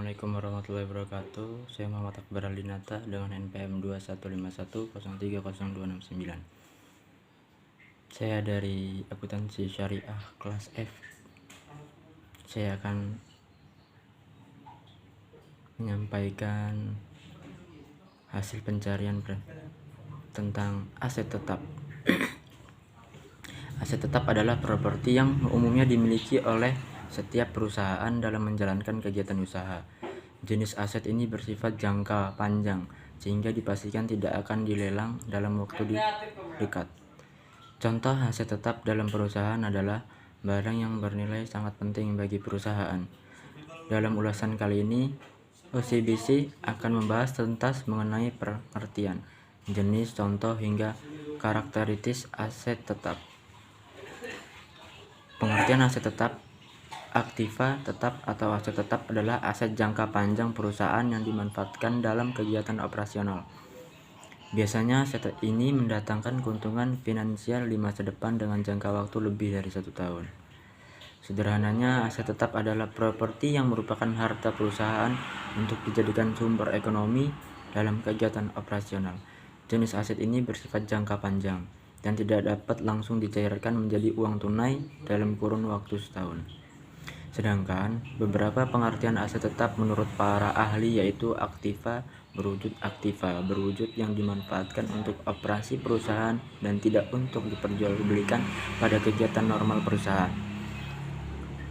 Assalamualaikum warahmatullahi wabarakatuh. Saya Muhammad Akbar Aldinata dengan NPM 2151030269. Saya dari akuntansi syariah kelas F. Saya akan menyampaikan hasil pencarian tentang aset tetap. Aset tetap adalah properti yang umumnya dimiliki oleh setiap perusahaan dalam menjalankan kegiatan usaha. Jenis aset ini bersifat jangka panjang, sehingga dipastikan tidak akan dilelang dalam waktu dekat. Contoh aset tetap dalam perusahaan adalah barang yang bernilai sangat penting bagi perusahaan. Dalam ulasan kali ini, OCBC akan membahas tuntas mengenai pengertian, jenis, contoh, hingga karakteristik aset tetap. Pengertian aset tetap. Aktiva tetap atau aset tetap adalah aset jangka panjang perusahaan yang dimanfaatkan dalam kegiatan operasional. Biasanya aset ini mendatangkan keuntungan finansial di masa depan dengan jangka waktu lebih dari 1 tahun. Sederhananya, aset tetap adalah properti yang merupakan harta perusahaan untuk dijadikan sumber ekonomi dalam kegiatan operasional. Jenis aset ini bersifat jangka panjang dan tidak dapat langsung dicairkan menjadi uang tunai dalam kurun waktu setahun. Sedangkan beberapa pengertian aset tetap menurut para ahli yaitu aktiva berwujud yang dimanfaatkan untuk operasi perusahaan dan tidak untuk diperjualbelikan pada kegiatan normal perusahaan.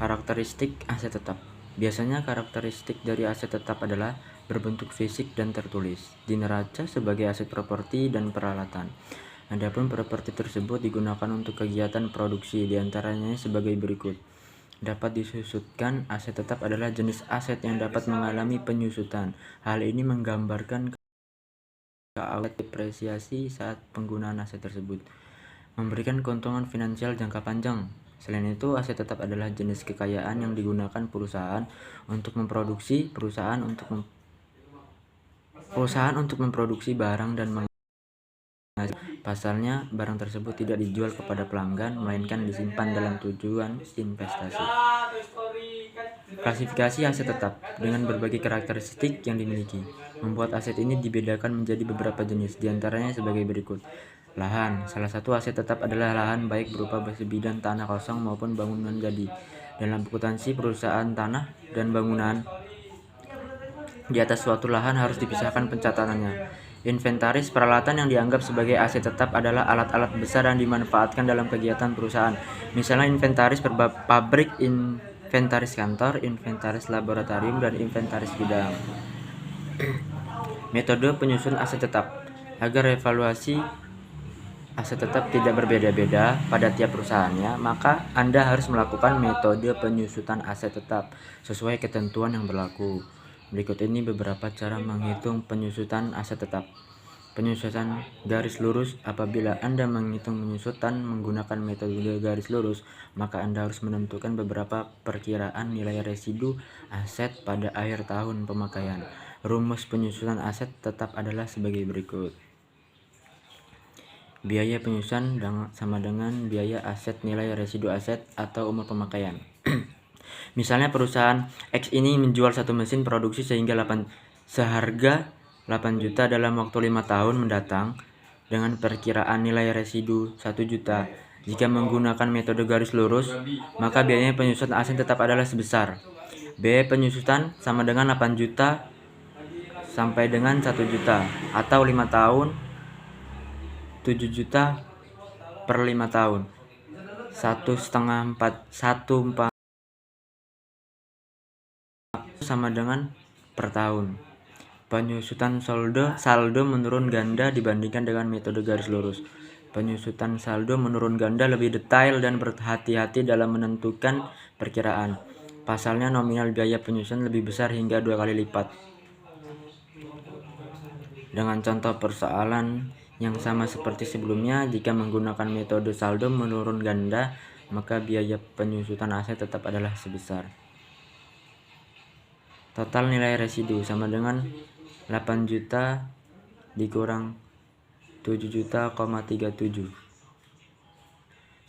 Karakteristik aset tetap. Biasanya karakteristik dari aset tetap adalah berbentuk fisik dan tertulis di neraca sebagai aset properti dan peralatan. Adapun properti tersebut digunakan untuk kegiatan produksi, diantaranya sebagai berikut. Dapat disusutkan. Aset tetap adalah jenis aset yang dapat mengalami penyusutan. Hal ini menggambarkan keawet depresiasi saat penggunaan aset tersebut, memberikan keuntungan finansial jangka panjang. Selain itu, aset tetap adalah jenis kekayaan yang digunakan perusahaan untuk memproduksi memproduksi barang dan pasalnya, barang tersebut tidak dijual kepada pelanggan, melainkan disimpan dalam tujuan investasi. Klasifikasi aset tetap dengan berbagai karakteristik yang dimiliki, membuat aset ini dibedakan menjadi beberapa jenis, diantaranya sebagai berikut. Lahan. Salah satu aset tetap adalah lahan, baik berupa sebidang tanah kosong maupun bangunan jadi. Dalam akuntansi perusahaan, tanah dan bangunan di atas suatu lahan harus dipisahkan pencatatannya. Inventaris. Peralatan yang dianggap sebagai aset tetap adalah alat-alat besar yang dimanfaatkan dalam kegiatan perusahaan. Misalnya inventaris pabrik, inventaris kantor, inventaris laboratorium, dan inventaris gudang. Metode penyusun aset tetap. Agar evaluasi aset tetap tidak berbeda-beda pada tiap perusahaannya, maka Anda harus melakukan metode penyusutan aset tetap sesuai ketentuan yang berlaku. Berikut ini beberapa cara menghitung penyusutan aset tetap. Penyusutan garis lurus. Apabila Anda menghitung penyusutan menggunakan metode garis lurus, maka Anda harus menentukan beberapa perkiraan nilai residu aset pada akhir tahun pemakaian. Rumus penyusutan aset tetap adalah sebagai berikut. Biaya penyusutan sama dengan biaya aset nilai residu aset atau umur pemakaian. Misalnya perusahaan X ini menjual satu mesin produksi seharga 8 juta dalam waktu 5 tahun mendatang dengan perkiraan nilai residu 1 juta. Jika menggunakan metode garis lurus, maka biaya penyusutan aset tetap adalah sebesar biaya penyusutan sama dengan 8 juta sampai dengan 1 juta atau 5 tahun 7 juta per 5 tahun 1,4 sama dengan per tahun. Penyusutan saldo menurun ganda dibandingkan dengan metode garis lurus. Penyusutan saldo menurun ganda lebih detail dan berhati-hati dalam menentukan perkiraan. Pasalnya nominal biaya penyusutan lebih besar hingga 2 kali lipat. Dengan contoh persoalan yang sama seperti sebelumnya, jika menggunakan metode saldo menurun ganda, maka biaya penyusutan aset tetap adalah sebesar total nilai residu sama dengan 8 juta dikurang 7 juta,37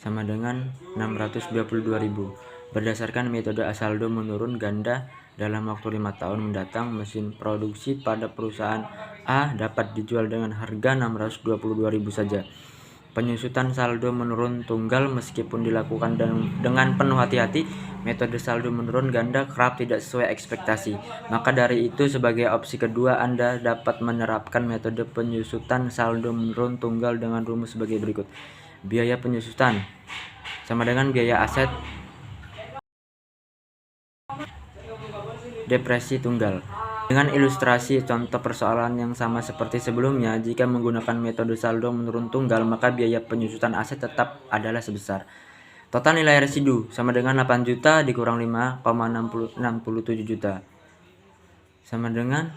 sama dengan 622.000. Berdasarkan metode saldo menurun ganda, Dalam waktu 5 tahun mendatang, mesin produksi pada perusahaan A dapat dijual dengan harga 622.000 saja. Penyusutan saldo menurun tunggal meskipun dilakukan dengan penuh hati-hati, metode saldo menurun ganda kerap tidak sesuai ekspektasi. Maka dari itu, sebagai opsi kedua, Anda dapat menerapkan metode penyusutan saldo menurun tunggal dengan rumus sebagai berikut. Biaya penyusutan sama dengan biaya aset depresi tunggal. Dengan ilustrasi contoh persoalan yang sama seperti sebelumnya, jika menggunakan metode saldo menurun tunggal, maka biaya penyusutan aset tetap adalah sebesar total nilai residu sama dengan 8 juta dikurang 5,67 juta sama dengan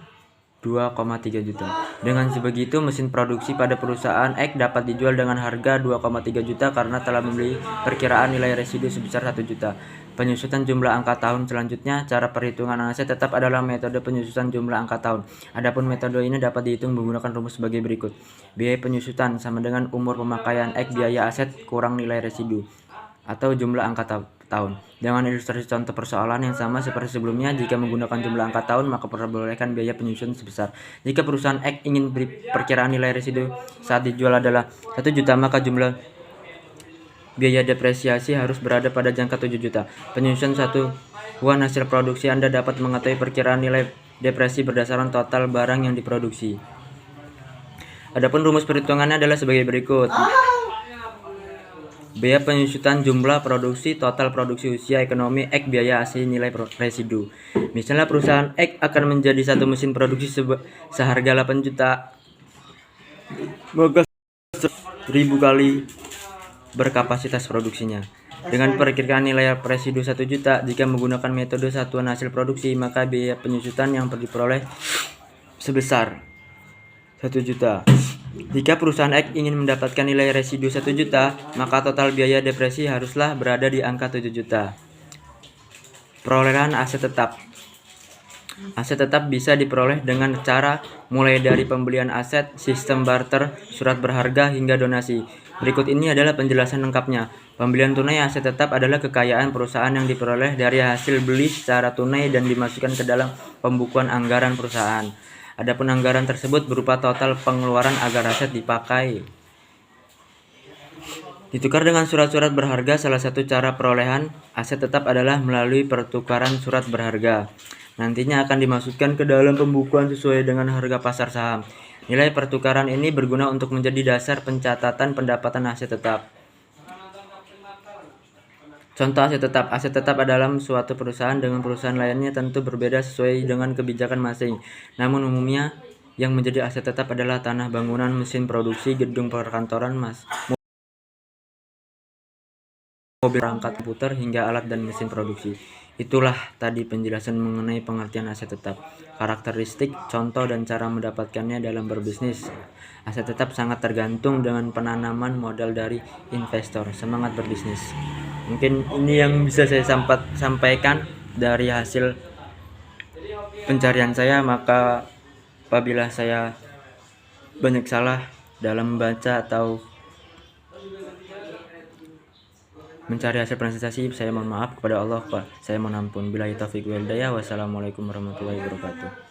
2,3 juta. Dengan sebegitu, mesin produksi pada perusahaan X dapat dijual dengan harga 2,3 juta karena telah membeli perkiraan nilai residu sebesar 1 juta. Penyusutan jumlah angka tahun selanjutnya, cara perhitungan aset tetap adalah metode penyusutan jumlah angka tahun. Adapun metode ini dapat dihitung menggunakan rumus sebagai berikut. Biaya penyusutan sama dengan umur pemakaian X biaya aset kurang nilai residu atau jumlah angka tahun. Dengan ilustrasi contoh persoalan yang sama seperti sebelumnya, jika menggunakan jumlah angka tahun, maka perbolehkan biaya penyusutan sebesar. Jika perusahaan X ingin beri perkiraan nilai residu saat dijual adalah 1 juta, maka jumlah biaya depresiasi harus berada pada jangka 7 juta. Penyusutan satuan hasil produksi Anda dapat mengetahui perkiraan nilai depresi berdasarkan total barang yang diproduksi. Adapun rumus perhitungannya adalah sebagai berikut. Biaya penyusutan jumlah produksi total produksi usia ekonomi X biaya hasil nilai residu. Misalnya perusahaan X akan menjadi satu mesin produksi seharga 8 juta, maka 1000 kali berkapasitas produksinya. Dengan perkiraan nilai residu 1 juta, jika menggunakan metode satuan hasil produksi, maka biaya penyusutan yang diperoleh sebesar 1 juta. Jika perusahaan X ingin mendapatkan nilai residu 1 juta, maka total biaya depresi haruslah berada di angka 7 juta. Perolehan aset tetap. Aset tetap bisa diperoleh dengan cara mulai dari pembelian aset, sistem barter, surat berharga, hingga donasi. Berikut ini adalah penjelasan lengkapnya. Pembelian tunai aset tetap adalah kekayaan perusahaan yang diperoleh dari hasil beli secara tunai dan dimasukkan ke dalam pembukuan anggaran perusahaan. Adapun anggaran tersebut berupa total pengeluaran agar aset dipakai. Ditukar dengan surat-surat berharga. Salah satu cara perolehan aset tetap adalah melalui pertukaran surat berharga. Nantinya akan dimasukkan ke dalam pembukuan sesuai dengan harga pasar saham. Nilai pertukaran ini berguna untuk menjadi dasar pencatatan pendapatan aset tetap. Contoh aset tetap. Aset tetap dalam suatu perusahaan dengan perusahaan lainnya tentu berbeda sesuai dengan kebijakan masing. Namun umumnya yang menjadi aset tetap adalah tanah bangunan, mesin produksi, gedung perkantoran, mobil, perangkat komputer, hingga alat dan mesin produksi. Itulah tadi penjelasan mengenai pengertian aset tetap, karakteristik, contoh, dan cara mendapatkannya dalam berbisnis. Aset tetap sangat tergantung dengan penanaman modal dari investor. Semangat berbisnis. Mungkin ini yang bisa saya sampaikan dari hasil pencarian saya. Maka apabila saya banyak salah dalam membaca atau mencari hasil presentasi, saya mohon maaf kepada Allah, Pak. Saya mohon ampun. Billahi taufiq wal hidayah. Wassalamualaikum warahmatullahi wabarakatuh.